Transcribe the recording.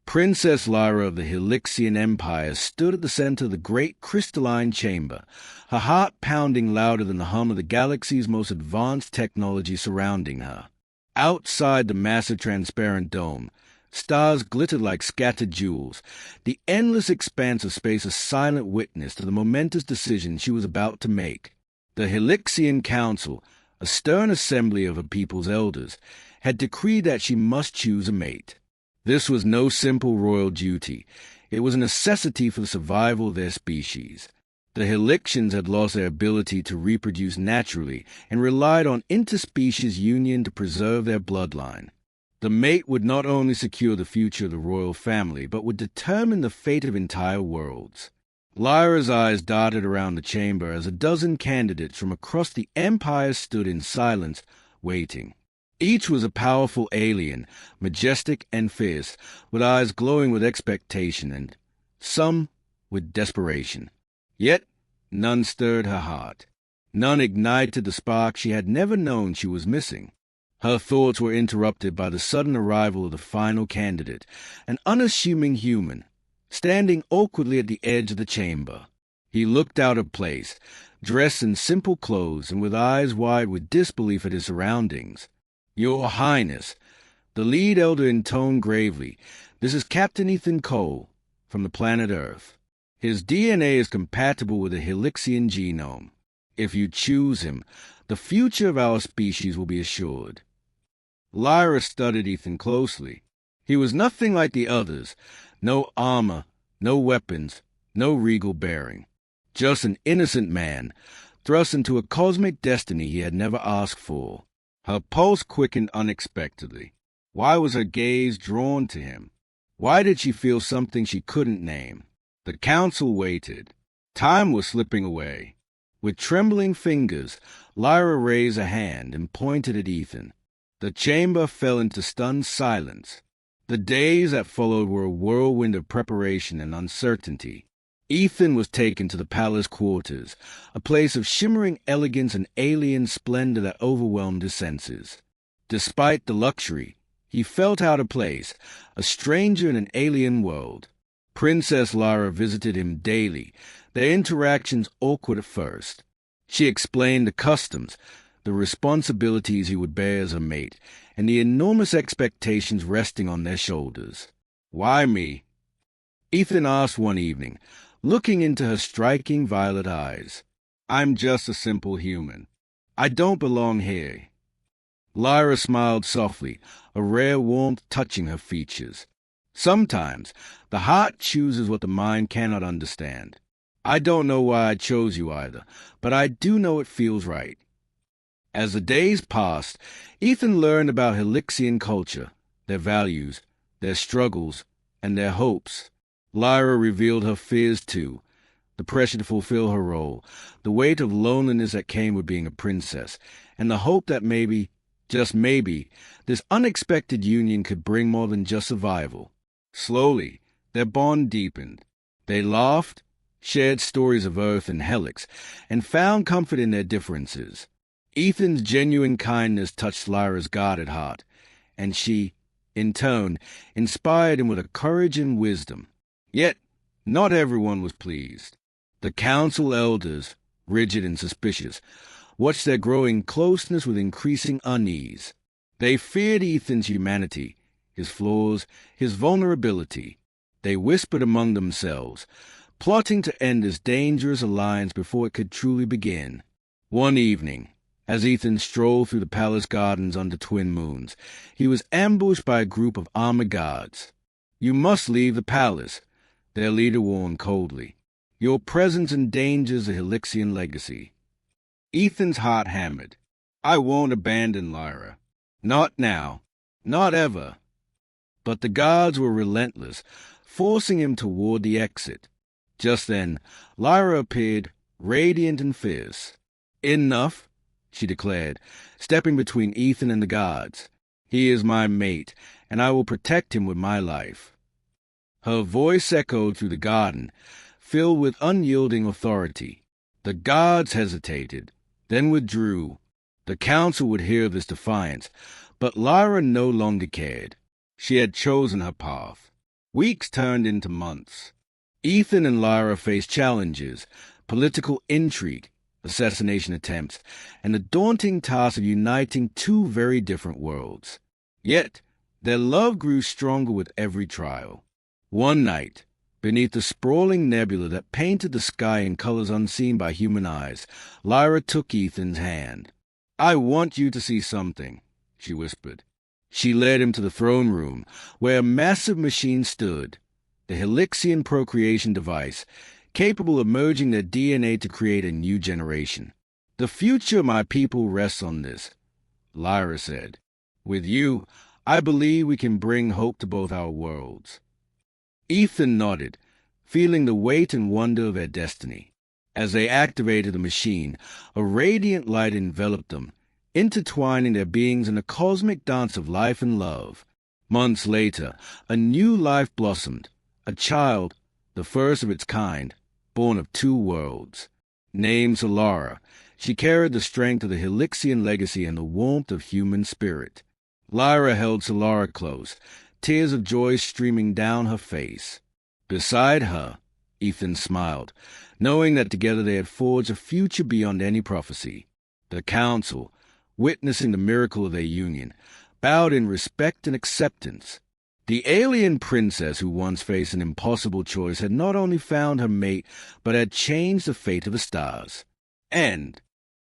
Princess Lyra of the Helixian Empire stood at the center of the great crystalline chamber, her heart pounding louder than the hum of the galaxy's most advanced technology surrounding her. Outside the massive transparent dome, stars glittered like scattered jewels, the endless expanse of space a silent witness to the momentous decision she was about to make. The Helixian Council, a stern assembly of her people's elders, had decreed that she must choose a mate. This was no simple royal duty. It was a necessity for the survival of their species. The Helixians had lost their ability to reproduce naturally and relied on interspecies union to preserve their bloodline. The mate would not only secure the future of the royal family, but would determine the fate of entire worlds. Lyra's eyes darted around the chamber as a dozen candidates from across the Empire stood in silence, waiting. Each was a powerful alien, majestic and fierce, with eyes glowing with expectation and, some, with desperation. Yet none stirred her heart. None ignited the spark she had never known she was missing. Her thoughts were interrupted by the sudden arrival of the final candidate, an unassuming human, standing awkwardly at the edge of the chamber. He looked out of place, dressed in simple clothes and with eyes wide with disbelief at his surroundings. "Your Highness," the lead elder intoned gravely, "this is Captain Ethan Cole, from the planet Earth. His DNA is compatible with the Helixian genome. If you choose him, the future of our species will be assured." Lyra studied Ethan closely. He was nothing like the others. No armor, no weapons, no regal bearing. Just an innocent man, thrust into a cosmic destiny he had never asked for. Her pulse quickened unexpectedly. Why was her gaze drawn to him? Why did she feel something she couldn't name? The council waited. Time was slipping away. With trembling fingers, Lyra raised a hand and pointed at Ethan. The chamber fell into stunned silence. The days that followed were a whirlwind of preparation and uncertainty. Ethan was taken to the palace quarters, a place of shimmering elegance and alien splendor that overwhelmed his senses. Despite the luxury, he felt out of place, a stranger in an alien world. Princess Lyra visited him daily, their interactions awkward at first. She explained the customs, the responsibilities he would bear as a mate, and the enormous expectations resting on their shoulders. "Why me?" Ethan asked one evening, looking into her striking violet eyes. "I'm just a simple human. I don't belong here." Lyra smiled softly, a rare warmth touching her features. "Sometimes the heart chooses what the mind cannot understand. I don't know why I chose you either, but I do know it feels right." As the days passed, Ethan learned about Helixian culture, their values, their struggles, and their hopes. Lyra revealed her fears too, the pressure to fulfill her role, the weight of loneliness that came with being a princess, and the hope that maybe, just maybe, this unexpected union could bring more than just survival. Slowly, their bond deepened. They laughed, shared stories of Earth and Helix, and found comfort in their differences. Ethan's genuine kindness touched Lyra's guarded heart, and she, in turn, inspired him with a courage and wisdom. Yet, not everyone was pleased. The council elders, rigid and suspicious, watched their growing closeness with increasing unease. They feared Ethan's humanity, his flaws, his vulnerability. They whispered among themselves, plotting to end this dangerous alliance before it could truly begin. One evening, as Ethan strolled through the palace gardens under twin moons, he was ambushed by a group of armored guards. "You must leave the palace," their leader warned coldly. "Your presence endangers the Helixian legacy." Ethan's heart hammered. "I won't abandon Lyra. Not now. Not ever." But the guards were relentless, forcing him toward the exit. Just then, Lyra appeared, radiant and fierce. "Enough," she declared, stepping between Ethan and the guards. "He is my mate, and I will protect him with my life." Her voice echoed through the garden, filled with unyielding authority. The guards hesitated, then withdrew. The council would hear of this defiance, but Lyra no longer cared. She had chosen her path. Weeks turned into months. Ethan and Lyra faced challenges, political intrigue, assassination attempts, and the daunting task of uniting two very different worlds. Yet, their love grew stronger with every trial. One night, beneath the sprawling nebula that painted the sky in colors unseen by human eyes, Lyra took Ethan's hand. "I want you to see something," she whispered. She led him to the throne room, where a massive machine stood, the Helixian procreation device, capable of merging their DNA to create a new generation. "The future of my people rests on this," Lyra said. "With you, I believe we can bring hope to both our worlds." Ethan nodded, feeling the weight and wonder of their destiny. As they activated the machine, a radiant light enveloped them, intertwining their beings in a cosmic dance of life and love. Months later, a new life blossomed, a child, the first of its kind, born of two worlds. Named Solara, she carried the strength of the Helixian legacy and the warmth of human spirit. Lyra held Solara close, tears of joy streaming down her face. Beside her, Ethan smiled, knowing that together they had forged a future beyond any prophecy. The Council, witnessing the miracle of their union, bowed in respect and acceptance. The alien princess who once faced an impossible choice had not only found her mate, but had changed the fate of the stars. And,